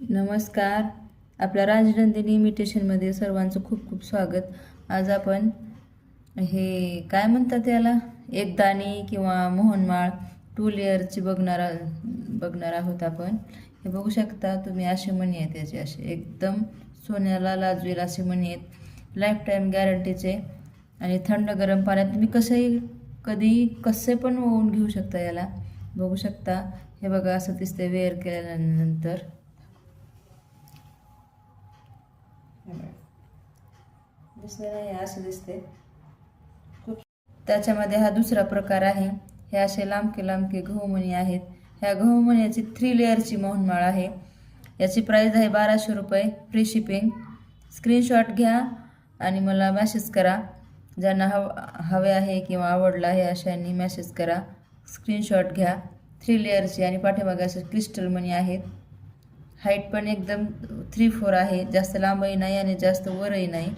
नमस्कार. आपल्या राजनंदिनी इमिटेशनमध्ये सर्वांचं खूप खूप स्वागत. आज आपण हे काय म्हणतात याला, एकदाणी किंवा मोहनमाळ 2 लेअरची बघणार आहोत आपण. हे बघू शकता तुम्ही, असे मणी आहेत त्याचे, असे एकदम सोन्याला लाजवेल असे मणी आहेत, लाईफ टाईम गॅरंटीचे. आणि थंड गरम पाण्यात तुम्ही कसे पण ओवून घेऊ शकता याला. बघू शकता, हे बघा असं दिसते वेअर केल्यानंतर. दिसलं नाही, असं दिसते. त्याच्यामध्ये हा दुसरा प्रकार आहे. हे असे लांबके लांबके गहूमणी आहेत. ह्या गहूमण्याची 3 लेअरची मोहनमाळ आहे. याची प्राईस आहे 1200 रुपये, फ्री शिपिंग. स्क्रीनशॉट घ्या आणि मला मेसेज करा. ज्यांना हवे आहे किंवा आवडला आहे अशांनी मेसेज करा, स्क्रीनशॉट घ्या. 3 लेअरची आणि पाठीमागे असे क्रिस्टल मणी आहेत. हाईट पण एकदम 3-4 आहे, जास्त लांबही नाही आणि जास्त वरही नाही.